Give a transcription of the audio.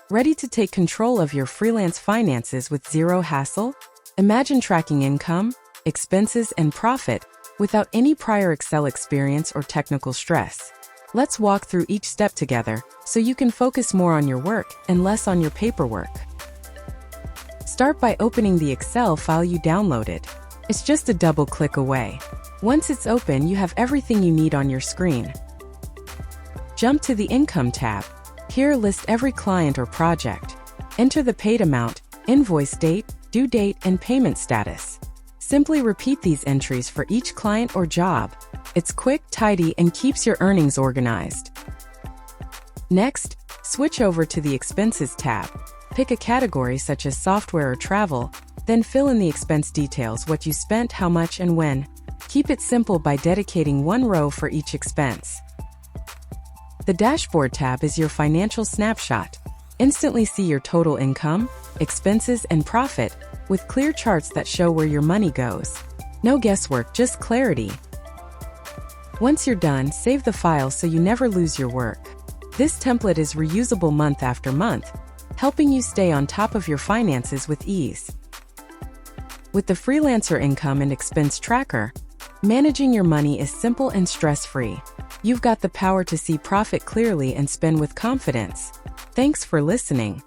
Ready to take control of your freelance finances with zero hassle? Imagine tracking income, expenses, and profit without any prior Excel experience or technical stress. Let's walk through each step together so you can focus more on your work and less on your paperwork. Start by opening the Excel file you downloaded. It's just a double click away. Once it's open, you have everything you need on your screen. Jump to the Income tab. Here, list every client or project. Enter the paid amount, invoice date, due date, and payment status. Simply repeat these entries for each client or job. It's quick, tidy, and keeps your earnings organized. Next, switch over to the Expenses tab. Pick a category such as software or travel, then fill in the expense details: what you spent, how much, and when. Keep it simple by dedicating one row for each expense. The Dashboard tab is your financial snapshot. Instantly see your total income, expenses, and profit, with clear charts that show where your money goes. No guesswork, just clarity. Once you're done, save the file so you never lose your work. This template is reusable month after month, helping you stay on top of your finances with ease. With the Freelancer Income and Expense Tracker, managing your money is simple and stress-free. You've got the power to see profit clearly and spend with confidence. Thanks for listening.